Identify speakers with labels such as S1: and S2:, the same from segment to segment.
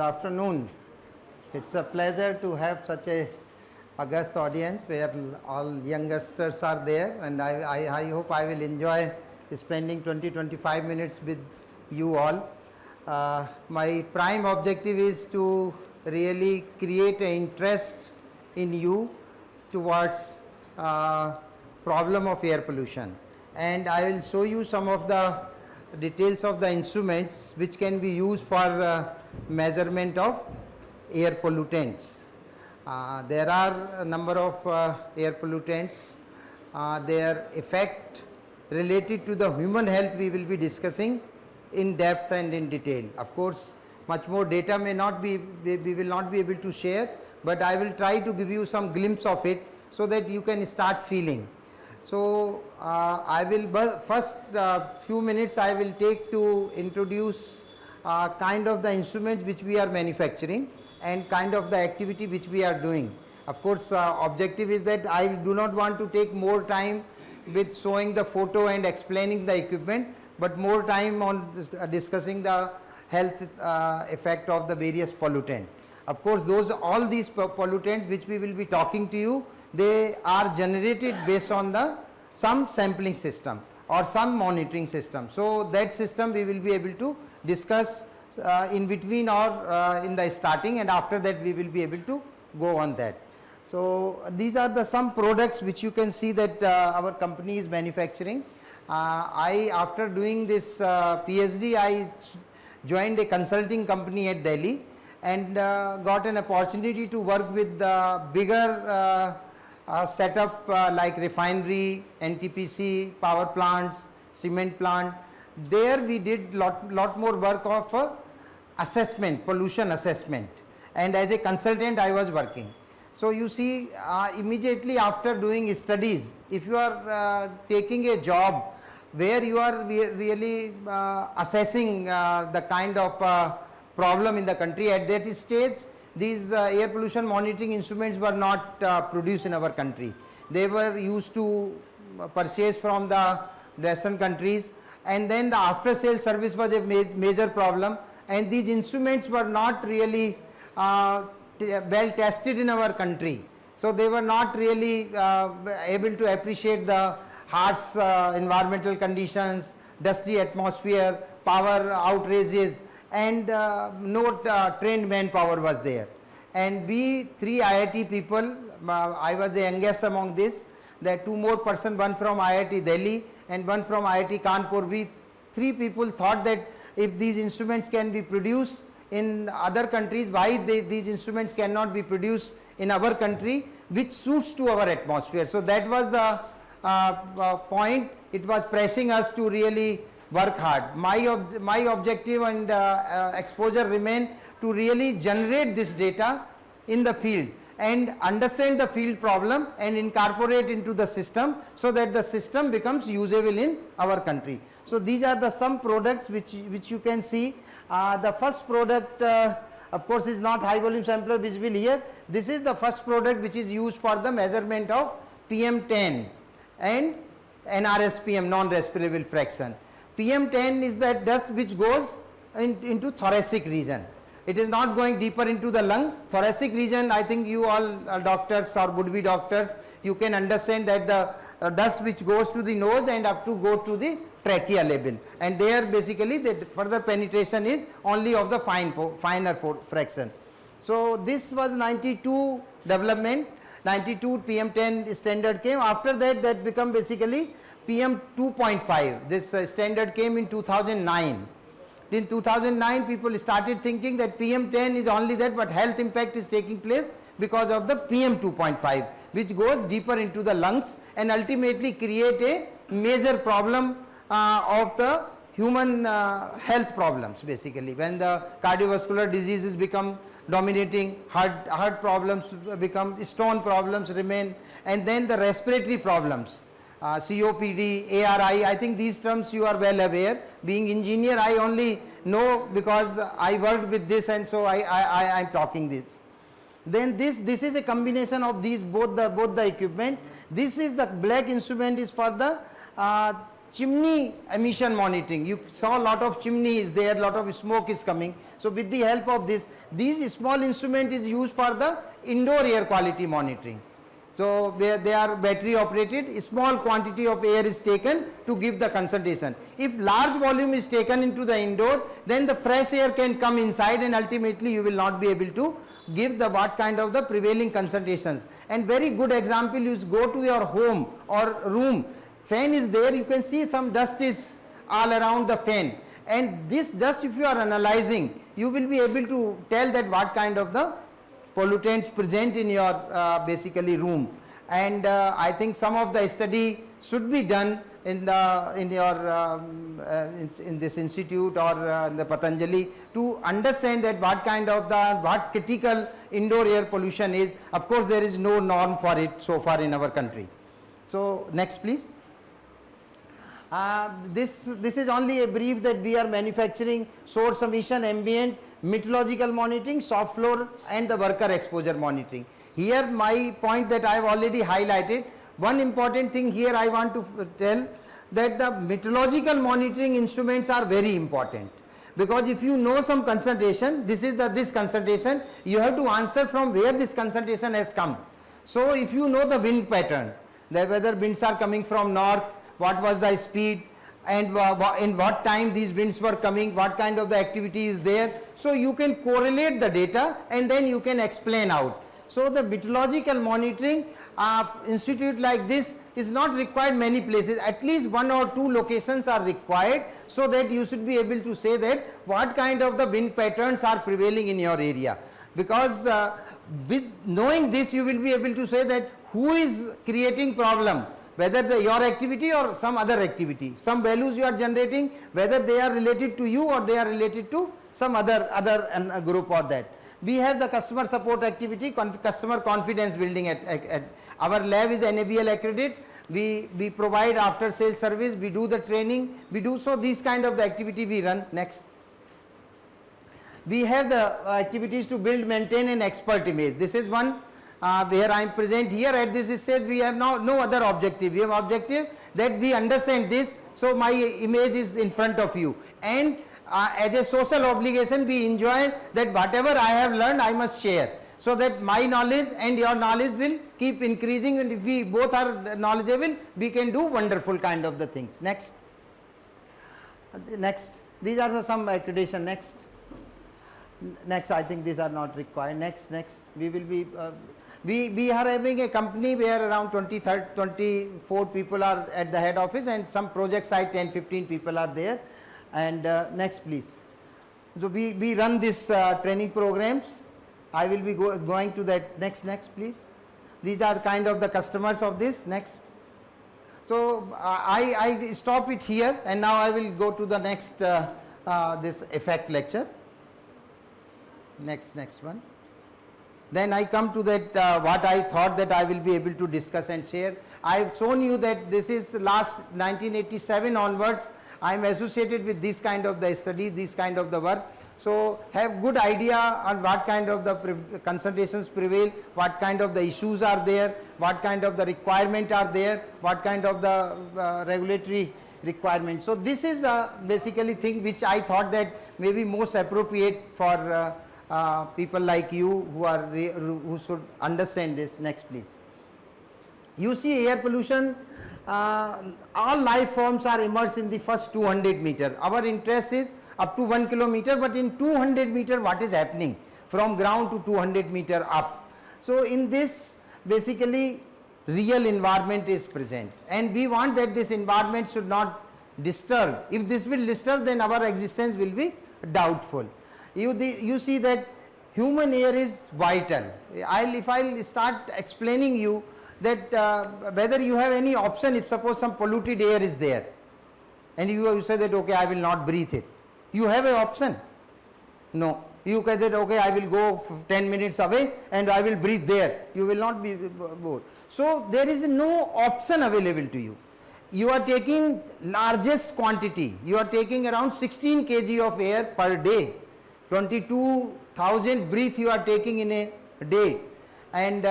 S1: Good afternoon. It's a pleasure to have such a august audience where all youngsters are there, and I hope I will enjoy spending 20-25 minutes with you all. My prime objective is to really create an interest in you towards problem of air pollution, and I will show you some of the details of the instruments which can be used for measurement of air pollutants. There are a number of air pollutants. Their effect related to the human health we will be discussing in depth and in detail. Of course, much more data may not be, we will not be able to share, but I will try to give you some glimpse of it so that you can start feeling. So, I will first few minutes I will take to introduce kind of the instruments which we are manufacturing and kind of the activity which we are doing. Of course, objective is that I do not want to take more time with showing the photo and explaining the equipment, but more time on discussing the health effect of the various pollutant. Of course, all these pollutants which we will be talking to you, they are generated based on some sampling system or some monitoring system. So, that system we will be able to discuss in between or in the starting, and after that we will be able to go on that. So, these are some products which you can see that our company is manufacturing. After doing this PhD, I joined a consulting company at Delhi and got an opportunity to work with the bigger setup like refinery, NTPC, power plants, cement plant. There we did lot more work of assessment, pollution assessment, and as a consultant I was working. So, you see, immediately after doing studies, if you are taking a job where you are really assessing the kind of problem in the country, at that stage these air pollution monitoring instruments were not produced in our country. They were used to purchase from the Western countries, and then the after sale service was a major problem, and these instruments were not really well tested in our country. So, they were not really able to appreciate the harsh environmental conditions, dusty atmosphere, power outages, and no trained manpower was there. And we 3 IIT people, I was the youngest among this, there are 2 more persons, one from IIT Delhi and one from IIT Kanpur. We 3 people thought that if these instruments can be produced in other countries, why these instruments cannot be produced in our country which suits to our atmosphere. So, that was the point. It was pressing us to really work hard. My objective and exposure remain to really generate this data in the field and understand the field problem and incorporate into the system, so that the system becomes usable in our country. So, these are some products which you can see. The first product of course is not high volume sampler visible here. This is the first product which is used for the measurement of PM10 and NRSPM, non-respirable fraction. PM10 is that dust which goes into thoracic region. It is not going deeper into the lung. Thoracic region, I think you all are doctors or would be doctors, you can understand that the dust which goes to the nose and up to go to the trachea level, and there basically the further penetration is only of the finer fraction. So, this was 92 development, 92 PM10 standard came. After that, that become basically PM 2.5. This standard came in 2009. In 2009, people started thinking that PM10 is only that, but health impact is taking place because of the PM 2.5, which goes deeper into the lungs and ultimately create a major problem of the human health problems. Basically, when the cardiovascular diseases become dominating, heart problems become, stone problems remain, and then the respiratory problems. COPD, ARI, I think these terms you are well aware. Being engineer, I only know because I worked with this, and so I am talking this. Then this is a combination of these both the equipment. This is the black instrument is for the chimney emission monitoring. You saw a lot of chimney is there, lot of smoke is coming. So with the help of this, these small instrument is used for the indoor air quality monitoring. So where they are battery operated, small quantity of air is taken to give the concentration. If large volume is taken into the indoor, then the fresh air can come inside and ultimately you will not be able to give the what kind of the prevailing concentrations. And very good example is go to your home or room, fan is there, you can see some dust is all around the fan, and this dust if you are analyzing, you will be able to tell that what kind of the pollutants present in your basically room. And I think some of the study should be done in the in this institute or in the Patanjali to understand that what kind of the what critical indoor air pollution is. Of course there is no norm for it so far in our country. So next please. This is only a brief that we are manufacturing source emission, ambient, meteorological monitoring, soft floor and the worker exposure monitoring. Here my point that I have already highlighted, one important thing here I want to tell that the meteorological monitoring instruments are very important, because if you know some concentration, this is this concentration, you have to answer from where this concentration has come. So if you know the wind pattern, that whether winds are coming from north, what was the speed, and in what time these winds were coming, what kind of the activity is there. So you can correlate the data and then you can explain out. So the meteorological monitoring institute like this is not required many places, at least 1 or 2 locations are required, so that you should be able to say that what kind of the wind patterns are prevailing in your area. Because with knowing this you will be able to say that who is creating problem, whether your activity or some other activity, some values you are generating, whether they are related to you or they are related to some other group or that. We have the customer support activity, customer confidence building at our lab is NABL accredited. We provide after sales service, we do the training, we do so these kind of the activity we run. Next. We have the activities to build, maintain an expert image. This is one where I am present here. At this stage we have now no other objective. We have objective that we understand this, so my image is in front of you, and as a social obligation we enjoy that whatever I have learned I must share, so that my knowledge and your knowledge will keep increasing, and if we both are knowledgeable we can do wonderful kind of the things. Next. Next. These are some accreditation. Next. Next, I think these are not required. Next. We will be we are having a company where around 24 people are at the head office, and some project side 10-15 people are there. And next please. So we run this training programs. I will be going to that. Next please. These are kind of the customers of this. Next. So I stop it here, and now I will go to the next this effect lecture. Next one. Then I come to that what I thought that I will be able to discuss and share. I have shown you that this is last 1987 onwards I am associated with this kind of the studies, this kind of the work. So have good idea on what kind of the concentrations prevail, what kind of the issues are there, what kind of the requirement are there, what kind of the regulatory requirements. So this is the basically thing which I thought that may be most appropriate for people like you who should understand this. Next please. You see air pollution, all life forms are immersed in the first 200 meter. Our interest is up to 1 kilometer, but in 200 meter what is happening from ground to 200 meter up. So in this basically real environment is present, and we want that this environment should not disturb. If this will disturb, then our existence will be doubtful. You see that human air is vital. If I'll start explaining you that whether you have any option, if suppose some polluted air is there and you say that okay I will not breathe it, you have an option? No. You can say that okay I will go 10 minutes away and I will breathe there, you will not be bored. So there is no option available to you. You are taking largest quantity, you are taking around 16 kg of air per day, 22,000 breath you are taking in a day, and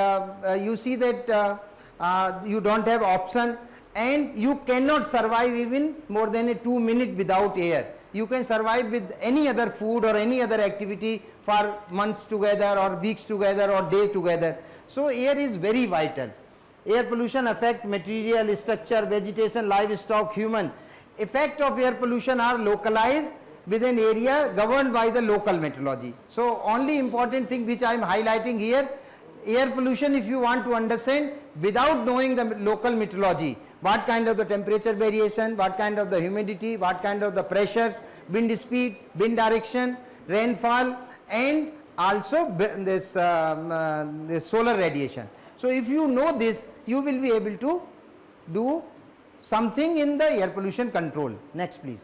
S1: you see that you don't have option, and you cannot survive even more than a 2 minutes without air. You can survive with any other food or any other activity for months together or weeks together or days together. So air is very vital. Air pollution affect material, structure, vegetation, livestock, human. Effect of air pollution are localized within area governed by the local meteorology. So only important thing which I am highlighting here, air pollution, if you want to understand without knowing the local meteorology, what kind of the temperature variation, what kind of the humidity, what kind of the pressures, wind speed, wind direction, rainfall, and also this solar radiation. So if you know this, you will be able to do something in the air pollution control. Next please.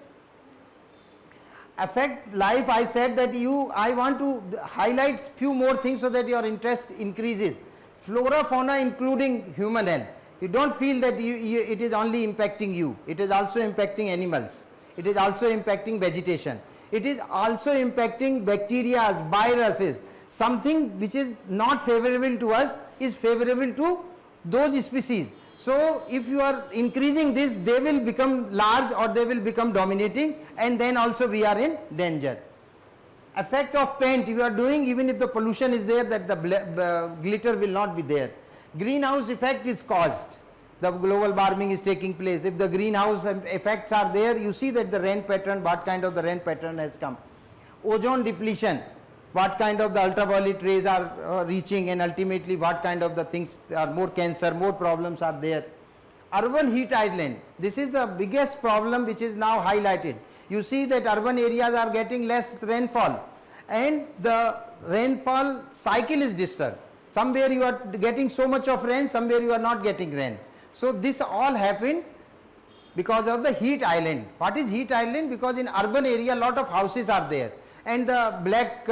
S1: Affect life, I said that I want to highlight few more things so that your interest increases. Flora, fauna including human health. You don't feel that it is only impacting you. It is also impacting animals. It is also impacting vegetation. It is also impacting bacteria, viruses. Something which is not favorable to us is favorable to those species. So if you are increasing this, they will become large or they will become dominating, and then also we are in danger. Effect of paint you are doing, even if the pollution is there, that the glitter will not be there. Greenhouse effect is caused. The global warming is taking place. If the greenhouse effects are there, you see that the rain pattern, what kind of the rain pattern has come. Ozone depletion, what kind of the ultraviolet rays are reaching, and ultimately what kind of the things are more cancer, more problems are there. Urban heat island, this is the biggest problem which is now highlighted. You see that urban areas are getting less rainfall, and the rainfall cycle is disturbed. Somewhere you are getting so much of rain, somewhere you are not getting rain. So this all happened because of the heat island. What is heat island? Because in urban area lot of houses are there, and the black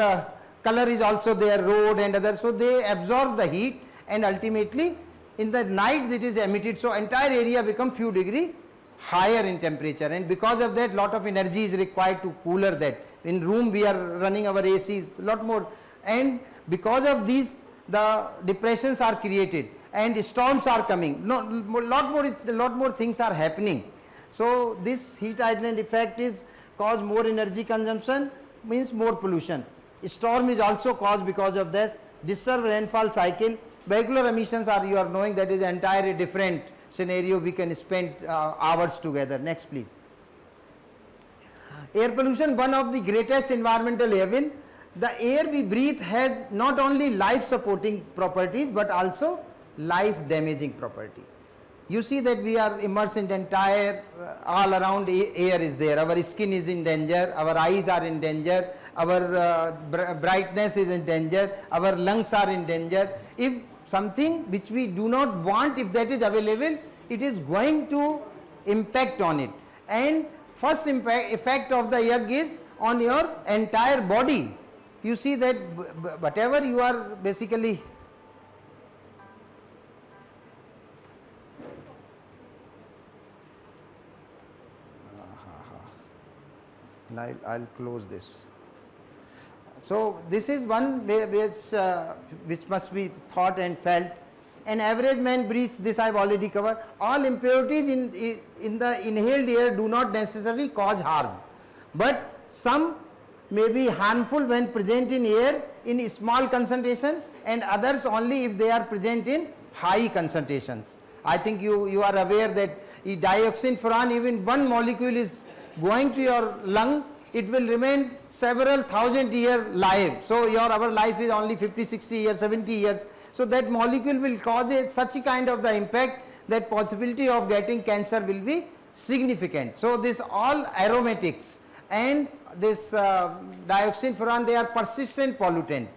S1: color is also there, road and others, so they absorb the heat, and ultimately in the night it is emitted, so entire area become few degree higher in temperature, and because of that lot of energy is required to cooler that. In room we are running our ACs lot more, and because of these the depressions are created and storms are coming. No, lot more things are happening. So this heat island effect is cause more energy consumption, means more pollution. Storm is also caused because of this. Disturbed rainfall cycle. Vehicular emissions are, you are knowing, that is entirely different scenario. We can spend hours together. Next please. Air pollution, one of the greatest environmental evil. The air we breathe has not only life supporting properties but also life damaging property. You see that we are immersed in the entire all around air is there. Our skin is in danger, our eyes are in danger, our brightness is in danger, our lungs are in danger. If something which we do not want, if that is available, it is going to impact on it. And first effect of the Yagya is on your entire body. You see that whatever you are basically I'll close this. So this is one which must be thought and felt. An average man breathes, this I have already covered. All impurities in the inhaled air do not necessarily cause harm, but some may be harmful when present in air in small concentration, and others only if they are present in high concentrations. I think you are aware that dioxin, furan, even one molecule is going to your lung, it will remain several thousand years live. So our life is only 50, 60 years, 70 years. So that molecule will cause such a kind of the impact that possibility of getting cancer will be significant. So this all aromatics and this dioxin, furan, they are persistent pollutant.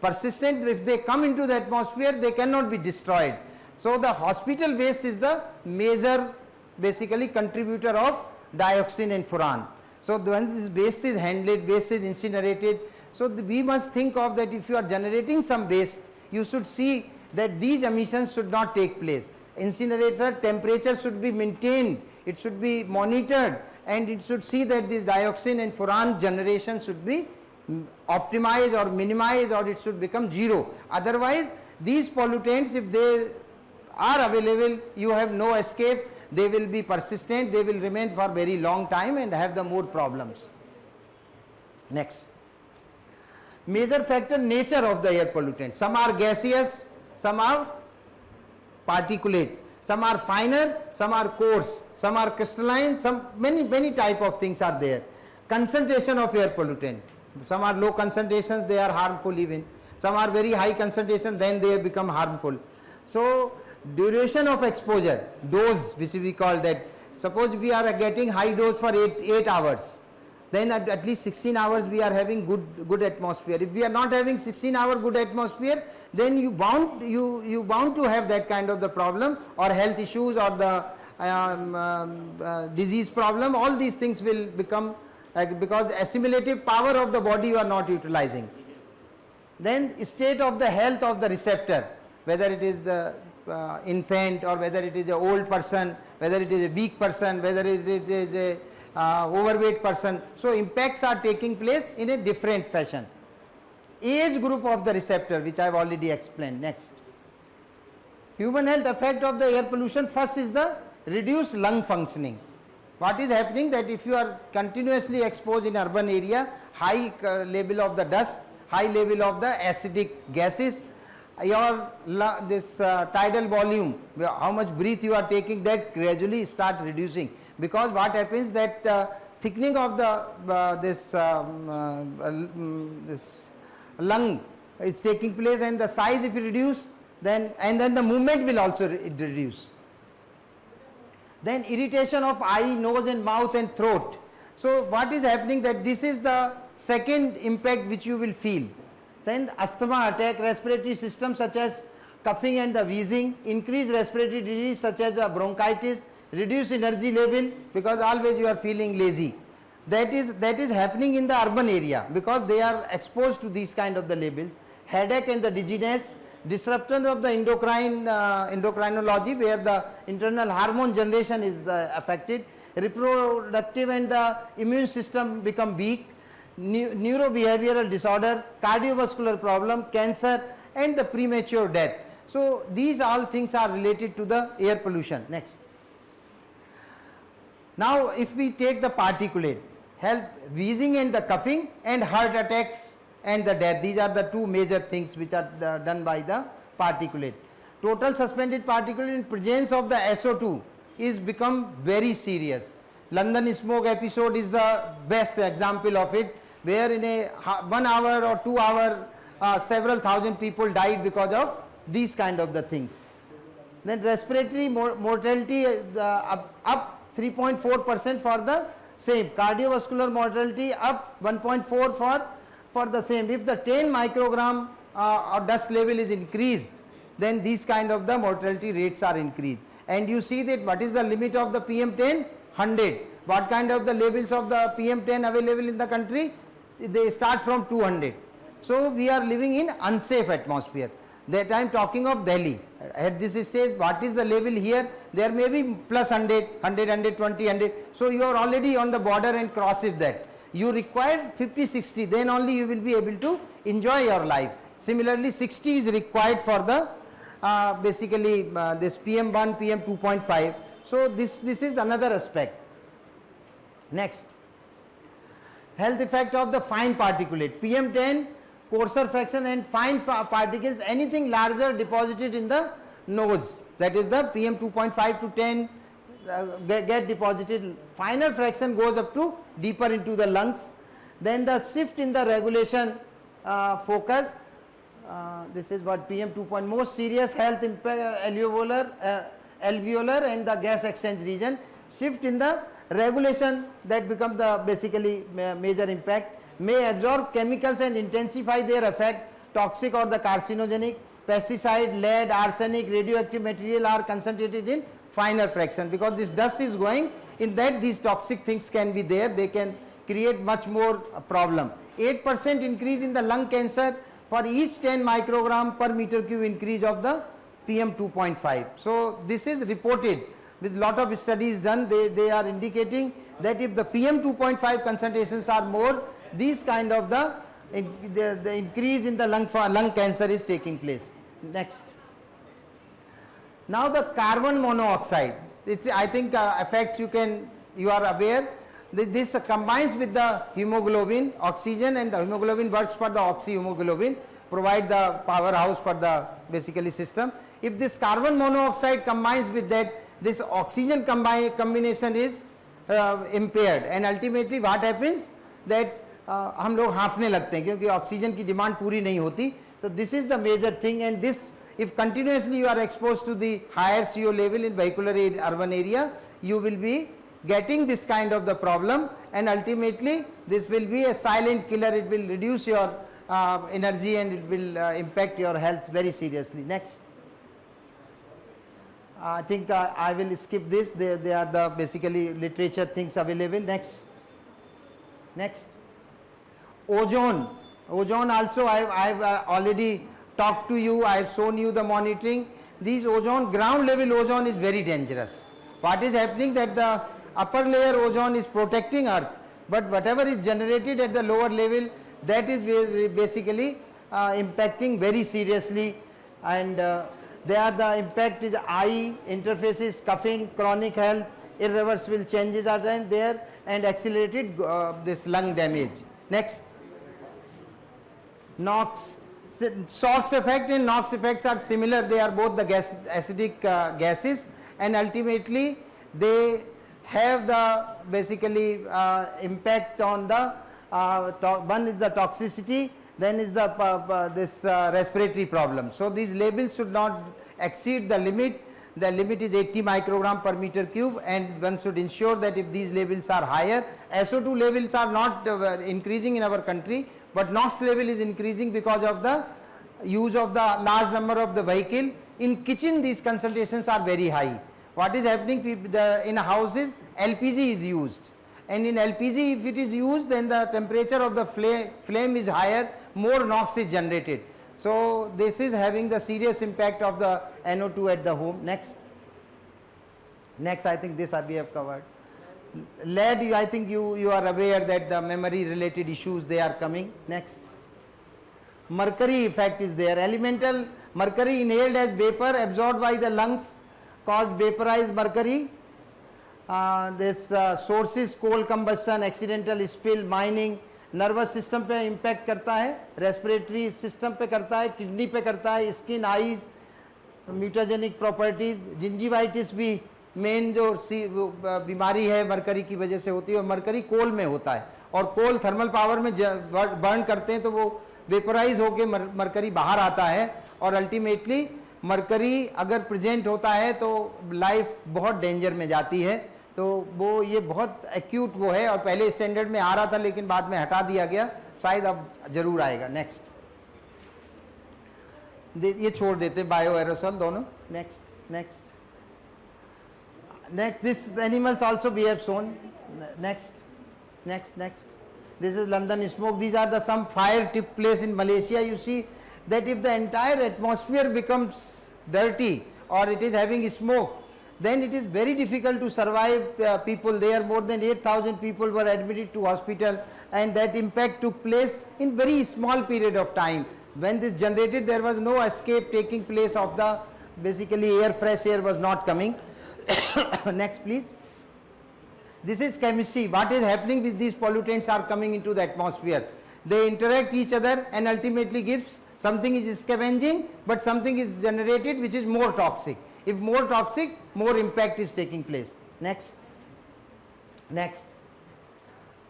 S1: Persistent, if they come into the atmosphere, they cannot be destroyed. So the hospital waste is the major basically contributor of dioxin and furan. So once this waste is handled, waste is incinerated, so we must think of that if you are generating some waste, you should see that these emissions should not take place. Incinerator temperature should be maintained, it should be monitored, and it should see that this dioxin and furan generation should be optimized or minimized, or it should become zero. Otherwise these pollutants, if they are available, you have no escape. they will be persistent, they will remain for very long time and have the more problems. Next. Major factor, nature of the air pollutant. Some are gaseous, some are particulate, some are finer, some are coarse, some are crystalline, some many type of things are there. Concentration of air pollutant. Some are low concentrations, they are harmful even. Some are very high concentration, then they become harmful. So duration of exposure, dose which we call that, suppose we are getting high dose for 8 hours, then at least 16 hours we are having good atmosphere. If we are not having 16-hour good atmosphere, then you bound to have that kind of the problem or health issues or the disease problem. All these things will become because assimilative power of the body you are not utilizing. Then state of the health of the receptor, whether it is infant or whether it is an old person, whether it is a weak person, whether it is a overweight person. So impacts are taking place in a different fashion. Age group of the receptor, which I have already explained. Next. Human health effect of the air pollution. First is the reduced lung functioning. What is happening that if you are continuously exposed in urban area, high level of the dust, high level of the acidic gases, your tidal volume, how much breath you are taking, that gradually start reducing. Because what happens that thickening of the this lung is taking place, and the size if you reduce, then the movement will also reduce. Then irritation of eye, nose and mouth and throat. So what is happening that this is the second impact which you will feel. Then asthma attack, respiratory system such as coughing and the wheezing, increased respiratory disease such as bronchitis, reduced energy level because always you are feeling lazy. That is happening in the urban area because they are exposed to these kind of the label. Headache and the dizziness, disruption of the endocrinology where the internal hormone generation is affected, reproductive and the immune system become weak, neurobehavioral disorder, cardiovascular problem, cancer and the premature death. So these all things are related to the air pollution. Next. Now if we take the particulate, health, wheezing and the coughing and heart attacks and the death, these are the two major things which are done by the particulate. Total suspended particulate in presence of the SO2 is become very serious. London smoke episode is the best example of it, where in a 1 hour or 2 hour several thousand people died because of these kind of the things. Then respiratory mortality up 3.4% for the same, cardiovascular mortality up 1.4 for the same. If the 10 microgram dust level is increased, then these kind of the mortality rates are increased. And you see that what is the limit of the PM10? 100. What kind of the levels of the PM10 available in the country? They start from 200. So we are living in unsafe atmosphere. That I am talking of Delhi. At this stage, what is the level here? There may be plus 100, 100, 120, 100. So you are already on the border and crosses that. You require 50, 60, then only you will be able to enjoy your life. Similarly, 60 is required for the basically this PM1, PM2.5. So this is another aspect. Next, health effect of the fine particulate. PM10, coarser fraction and fine particles, anything larger deposited in the nose, that is the PM2.5 to 10 get deposited. Finer fraction goes up to deeper into the lungs. Then the shift in the regulation focus, this is what PM2. Most serious health impact alveolar and the gas exchange region. Shift in the regulation, that becomes the basically major impact. May absorb chemicals and intensify their effect, toxic or the carcinogenic. Pesticide, lead, arsenic, radioactive material are concentrated in finer fraction because this dust is going in that these toxic things can be there, they can create much more problem. 8% increase in the lung cancer for each 10 microgram per meter cube increase of the PM2.5. So this is reported with lot of studies done. They are indicating that if the PM2.5 concentrations are more, these kind of the increase in the lung cancer is taking place. Next. Now the carbon monoxide. it's, I think effects you are aware. This combines with the hemoglobin, oxygen, and the hemoglobin works for the oxyhemoglobin, provide the powerhouse for the basically system. If this carbon monoxide combines with that, this oxygen combination is impaired, and ultimately what happens that हम लोग हाँफने लगते हैं क्योंकि oxygen की demand पूरी नहीं होती. तो this is the major thing, and this if continuously you are exposed to the higher CO level in vehicular urban area, you will be getting this kind of the problem, and ultimately this will be a silent killer. It will reduce your energy, and it will impact your health very seriously. Next. I think I will skip this. They are the basically literature things available. Next. Next. Ozone. Ozone also I have already talked to you. I have shown you the monitoring. These ozone, ground level ozone is very dangerous. What is happening that the upper layer ozone is protecting earth, but whatever is generated at the lower level, that is basically impacting very seriously, and there the impact is eye, interfaces, coughing, chronic health, irreversible changes are there, and accelerated this lung damage. Next. NOx. SOx effect and NOx effects are similar. They are both the acidic gases, and ultimately they have the basically impact on the one is the toxicity, then is the this respiratory problem. So these labels should not exceed the limit. The limit is 80 microgram per meter cube, and one should ensure that if these levels are higher, SO2 levels are not increasing in our country, but NOx level is increasing because of the use of the large number of the vehicle. In kitchen these concentrations are very high. What is happening in houses, LPG is used, and in LPG if it is used, then the temperature of the flame is higher, more NOx is generated. So this is having the serious impact of the NO2 at the home. Next. Next, I think this we have covered. Lead, I think you are aware that the memory related issues they are coming. Next. Mercury effect is there. Elemental mercury inhaled as vapor absorbed by the lungs cause vaporized mercury. This sources coal combustion, accidental spill, mining. Nervous system पे impact करता है, respiratory system पे करता है, kidney पे करता है, skin, eyes, mutagenic properties, gingivitis भी मेन जो बीमारी है मरकरी की वजह से होती है, और मरकरी कोल में होता है, और कोल थर्मल पावर में बर्न करते हैं तो वो वेपोराइज होके मरकरी बाहर आता है, और अल्टीमेटली मरकरी अगर प्रेजेंट होता है तो लाइफ बहुत डेंजर में जाती है. तो वो ये बहुत एक्यूट वो है, और पहले स्टैंडर्ड में आ रहा था लेकिन बाद में हटा दिया गया, शायद अब जरूर आएगा. नेक्स्ट. ये छोड़ देते बायो एरोसोल दोनों. Next. Next. Next. This animals also we have shown. Next. Next. Next. This is London smoke. These are the some fire took place in Malaysia. You see that if the entire atmosphere becomes dirty or it is having smoke, then it is very difficult to survive people there. More than 8,000 people were admitted to hospital, and that impact took place in very small period of time. When this generated, there was no escape taking place of the basically air, fresh air was not coming. Next please. This is chemistry. What is happening with these pollutants are coming into the atmosphere. They interact each other and ultimately gives something is scavenging, but something is generated which is more toxic. If more toxic, more impact is taking place. Next. Next.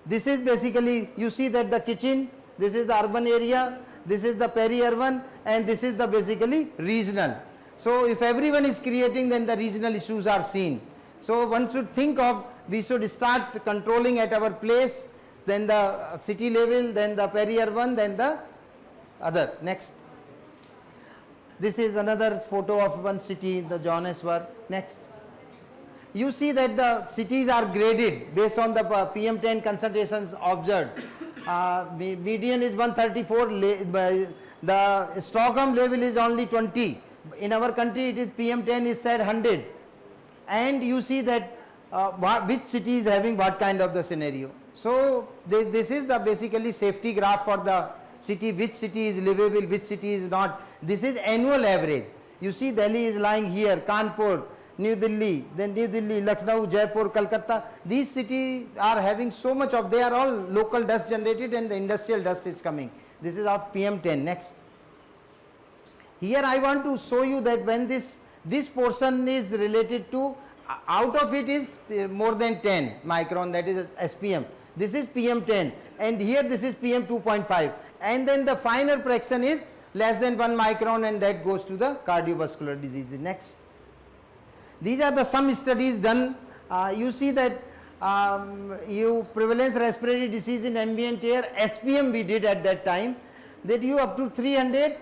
S1: This is basically, you see that the kitchen, this is the urban area, this is the peri-urban, and this is the basically regional. So if everyone is creating, then the regional issues are seen. So one should think of, we should start controlling at our place, then the city level, then the peri-urban, then the other. Next. This is another photo of one city in the Johannesburg. Next. You see that the cities are graded based on the PM10 concentrations observed. Median is 134, the Stockholm level is only 20. In our country it is PM10 is said 100. And you see that which city is having what kind of the scenario. So this is the basically safety graph for the city, which city is livable, which city is not. This is annual average. You see Delhi is lying here, Kanpur, New Delhi, then New Delhi, Lucknow, Jaipur, Calcutta, these cities are having so much of, they are all local dust generated and the industrial dust is coming. This is of PM10. Next. Here I want to show you that when this portion is related to, out of it is more than 10 micron, that is SPM. This is PM10 and here this is PM2.5 and then the finer fraction is less than 1 micron and that goes to the cardiovascular diseases. Next. These are the some studies done. You see that prevalence respiratory disease in ambient air, SPM we did at that time, that you up to 300,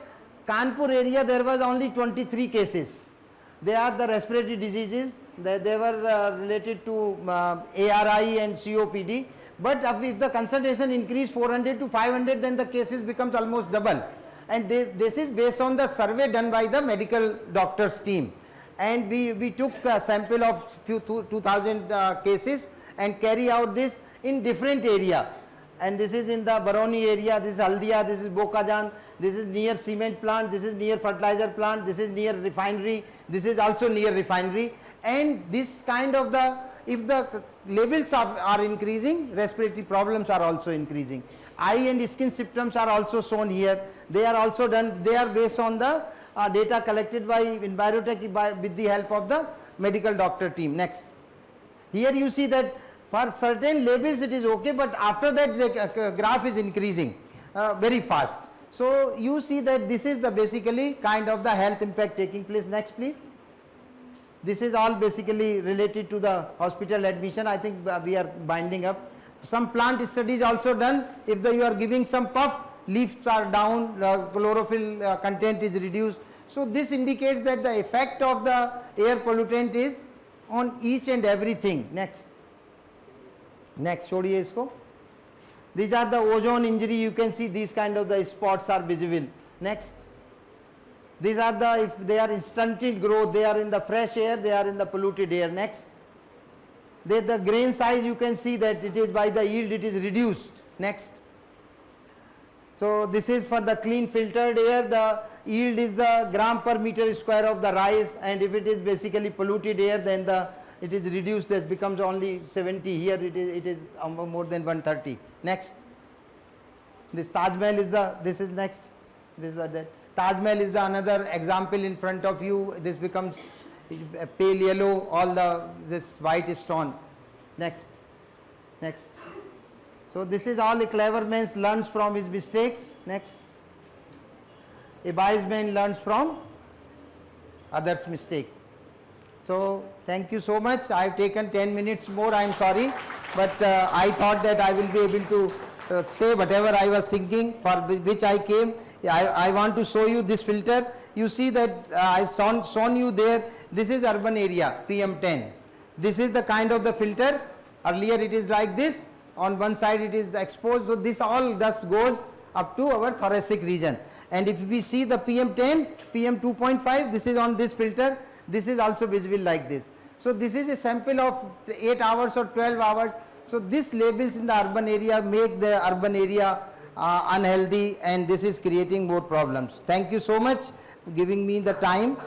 S1: Kanpur area there was only 23 cases. They are the respiratory diseases, they were related to ARI and COPD, but if the concentration increased 400 to 500 then the cases becomes almost double, and this is based on the survey done by the medical doctors team. And we took a sample of 2000 cases and carry out this in different area, and this is in the Baroni area, this is Haldia, this is Bokajan, this is near cement plant, this is near fertilizer plant, this is near refinery, this is also near refinery, and this kind of if the levels are increasing, respiratory problems are also increasing. Eye and skin symptoms are also shown here. They are also done, they are based on the data collected by Envirotech with the help of the medical doctor team. Next. Here you see that for certain levels it is okay, but after that the graph is increasing very fast. So you see that this is the basically kind of the health impact taking place. Next please. This is all basically related to the hospital admission. I think we are binding up. Some plant studies also done. If you are giving some puff, leaves are down, the chlorophyll content is reduced. So this indicates that the effect of the air pollutant is on each and everything. Next. Next, छोड़िए इसको. These are the ozone injury. You can see these kind of the spots are visible. Next. These are the, if they are in stunted growth, they are in the fresh air, they are in the polluted air. Next. The grain size you can see that it is by the yield it is reduced. Next. So this is for the clean filtered air, the yield is the gram per meter square of the rice, and if it is basically polluted air then it is reduced, that becomes only 70, here it is more than 130. Next. This Taj Mahal is this is next, this was that. Taj Mahal is the another example in front of you, this becomes pale yellow, all this white stone. Next. Next. So this is all a clever man learns from his mistakes. Next. A wise man learns from others' mistake. So thank you so much. I have taken 10 minutes more, I am sorry, but I thought that I will be able to say whatever I was thinking, for which I came. I want to show you this filter. You see that I have shown you there, this is urban area, PM10. This is the kind of the filter. Earlier it is like this. On one side it is exposed, so this all dust goes up to our thoracic region. And if we see the PM10, PM2.5, this is on this filter, this is also visible like this. So this is a sample of 8 hours or 12 hours. So these labels in the urban area make the urban area unhealthy, and this is creating more problems. Thank you so much for giving me the time.